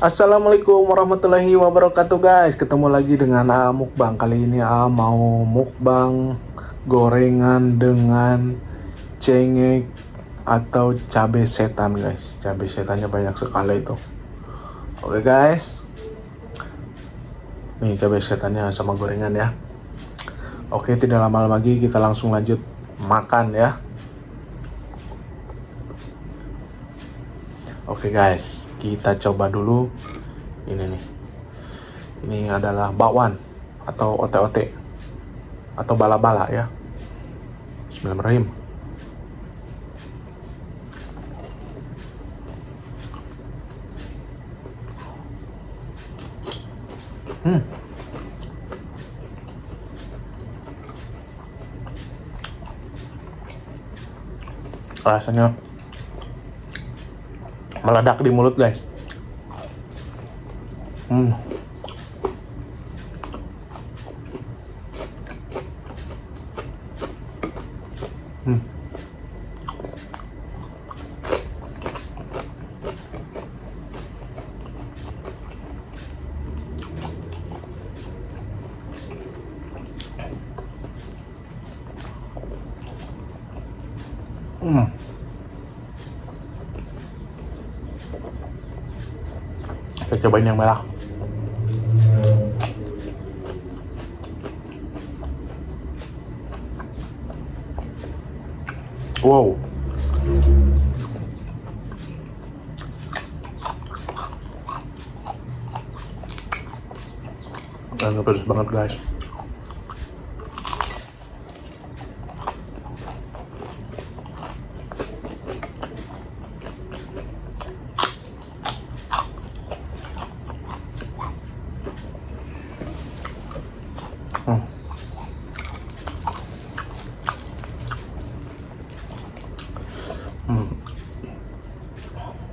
Assalamualaikum warahmatullahi wabarakatuh guys. Ketemu lagi dengan mukbang. Kali ini mau mukbang gorengan dengan cengek atau cabai setan guys. Cabai setannya banyak sekali itu. Oke guys. Nih cabai setannya sama gorengan ya. Oke, tidak lama lagi kita langsung lanjut makan ya. Oke guys, kita coba dulu ini nih. Ini adalah bakwan atau ote-ote atau bala-bala ya. Bismillahirrahmanirrahim. Rasanya meledak di mulut guys. Kita cobain yang merah. Wow. Dan pedas banget guys.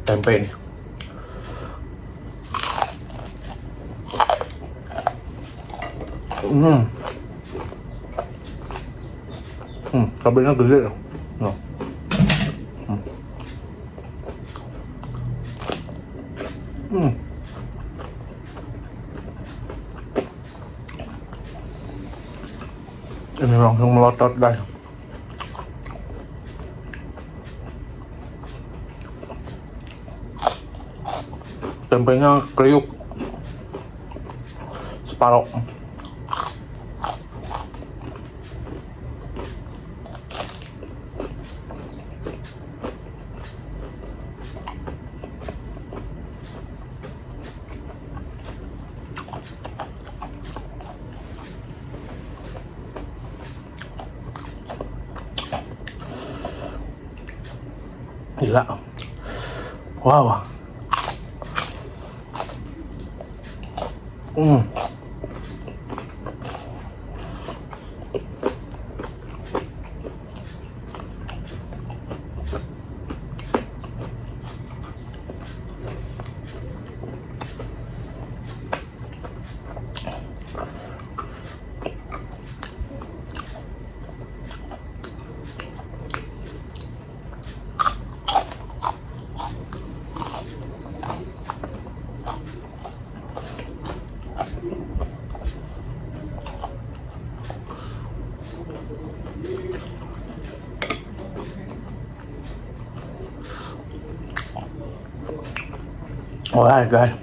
Tempe nih. Cabenya gede ya. Nah. Ini langsung melotot guys. Tempenya kriuk separuh. Gila. Wow. Wah guys,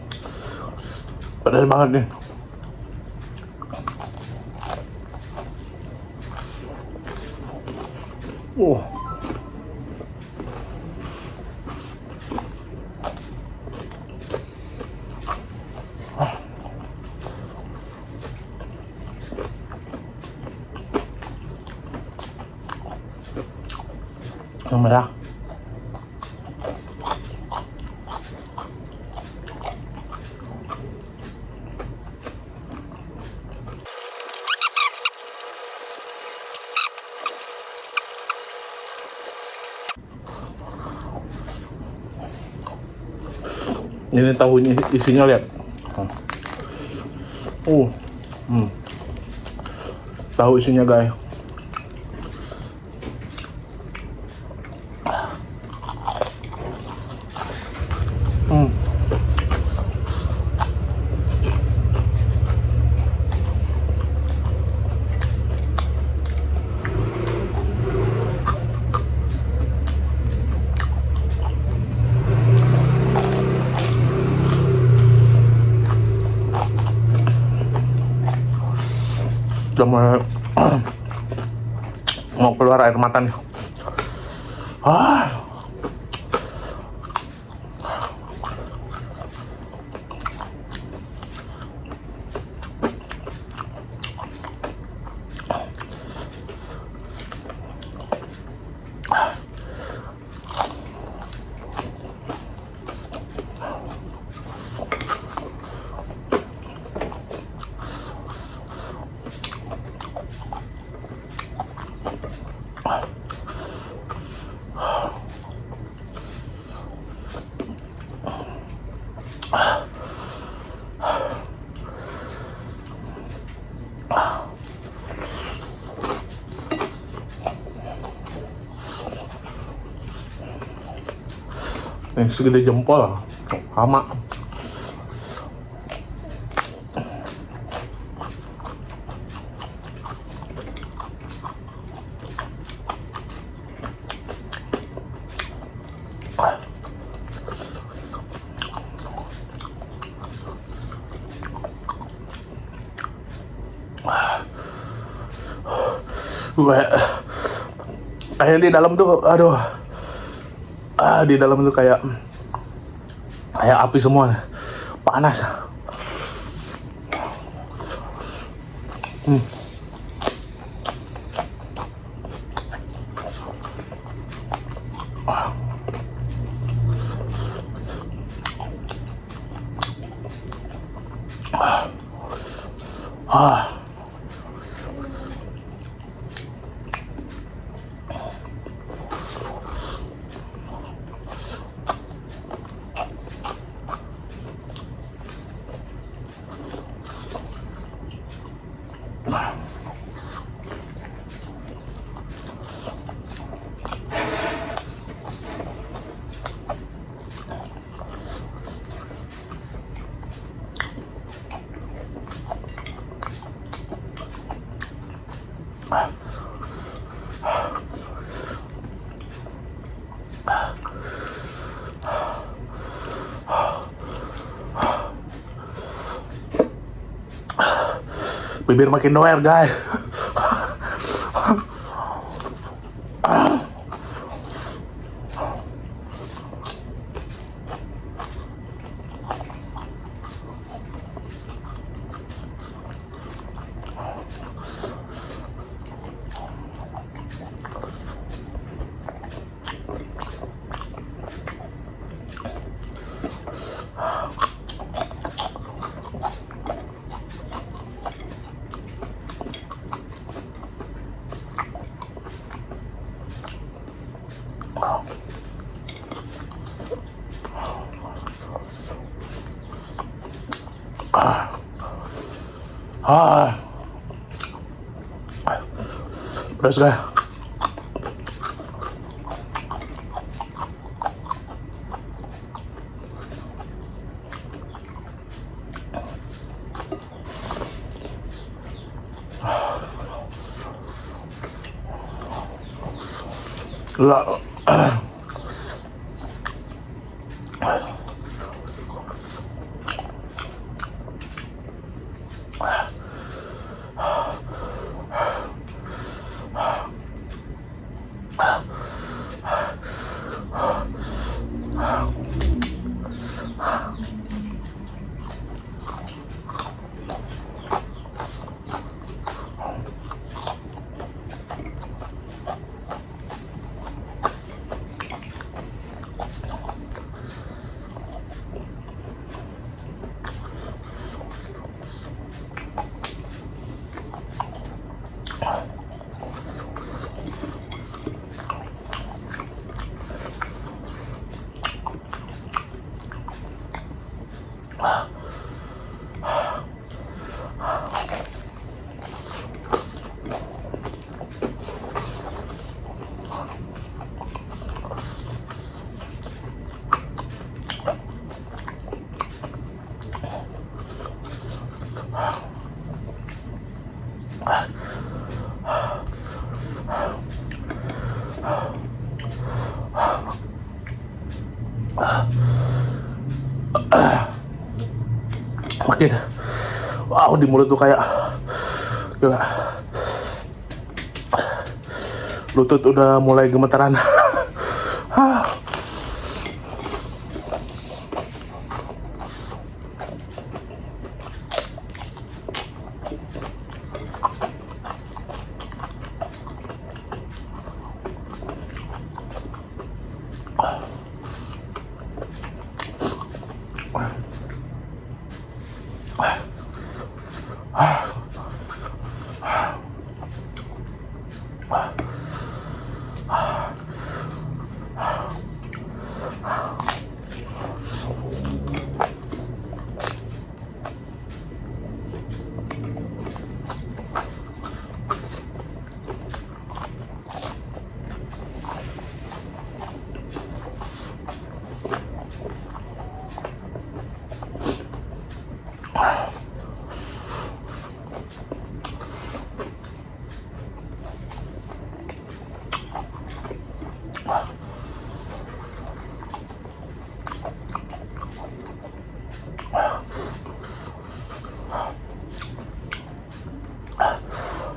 pedas banget nih. Yang merah. Ini tahunya isinya lihat. Tahu isinya guys. Udah mulai mau keluar air mata nih. Yang segede jempol, sama. Kayak di dalam tuh, aduh, di dalam tuh kayak api semua, panas. Bibir makin doer, guys. Pedas, guys. Lah. Makin, wow, di mulut tuh kayak Gila. Lutut udah mulai gemetaran.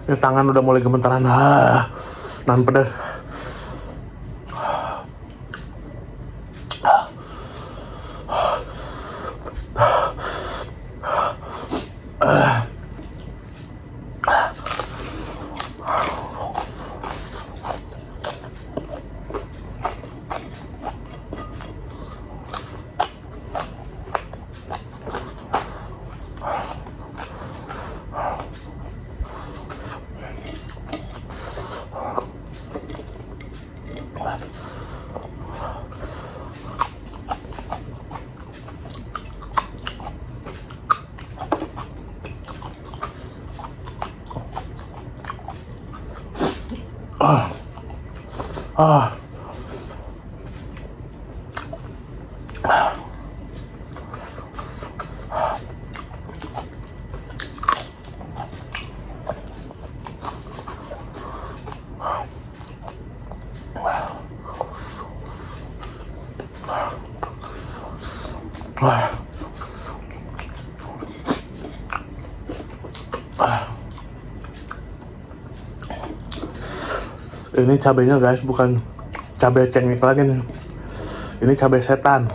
Ini tangan udah mulai gemetaran. Nahan pedas. Ini cabenya guys, bukan cabai cengkeh lagi nih. Ini cabai setan.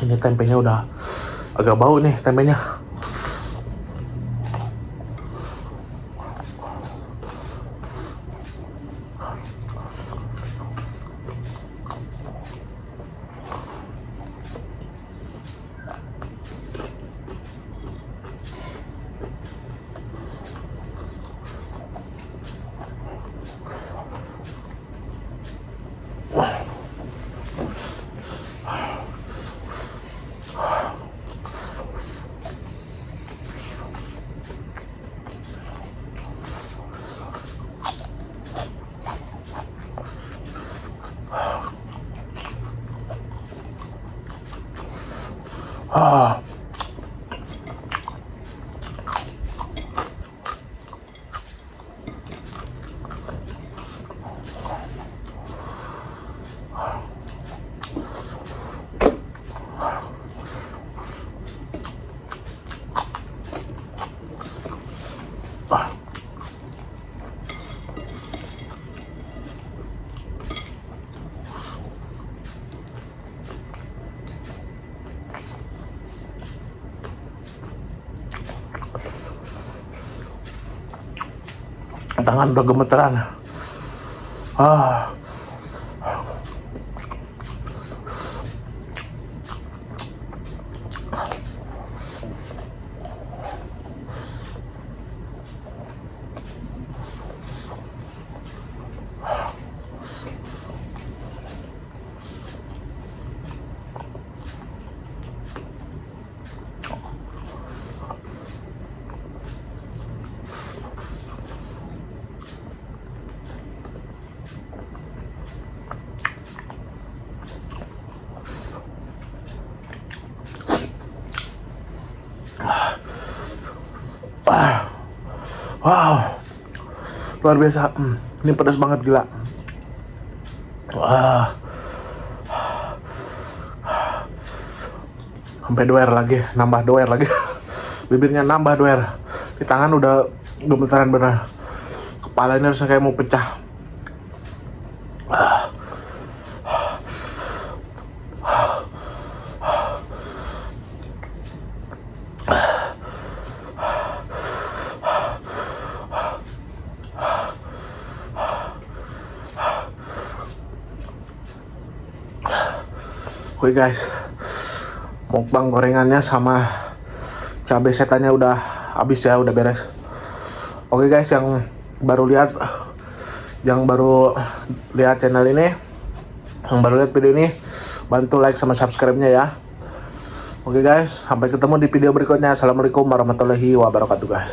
Ini tempenya udah agak bau nih tempenya. Tangan udah gemeteran. Wow, luar biasa. Ini pedas banget, gila. Wah, sampai doer lagi, nambah doer lagi. Bibirnya nambah doer. Di tangan udah gemetaran bener. Kepala ini rasanya kayak mau pecah. Oke guys, mukbang gorengannya sama cabai setannya udah habis ya, udah beres. Oke guys, yang baru lihat channel ini, yang baru lihat video ini, bantu like sama subscribe-nya ya. Oke guys, sampai ketemu di video berikutnya. Assalamualaikum warahmatullahi wabarakatuh guys.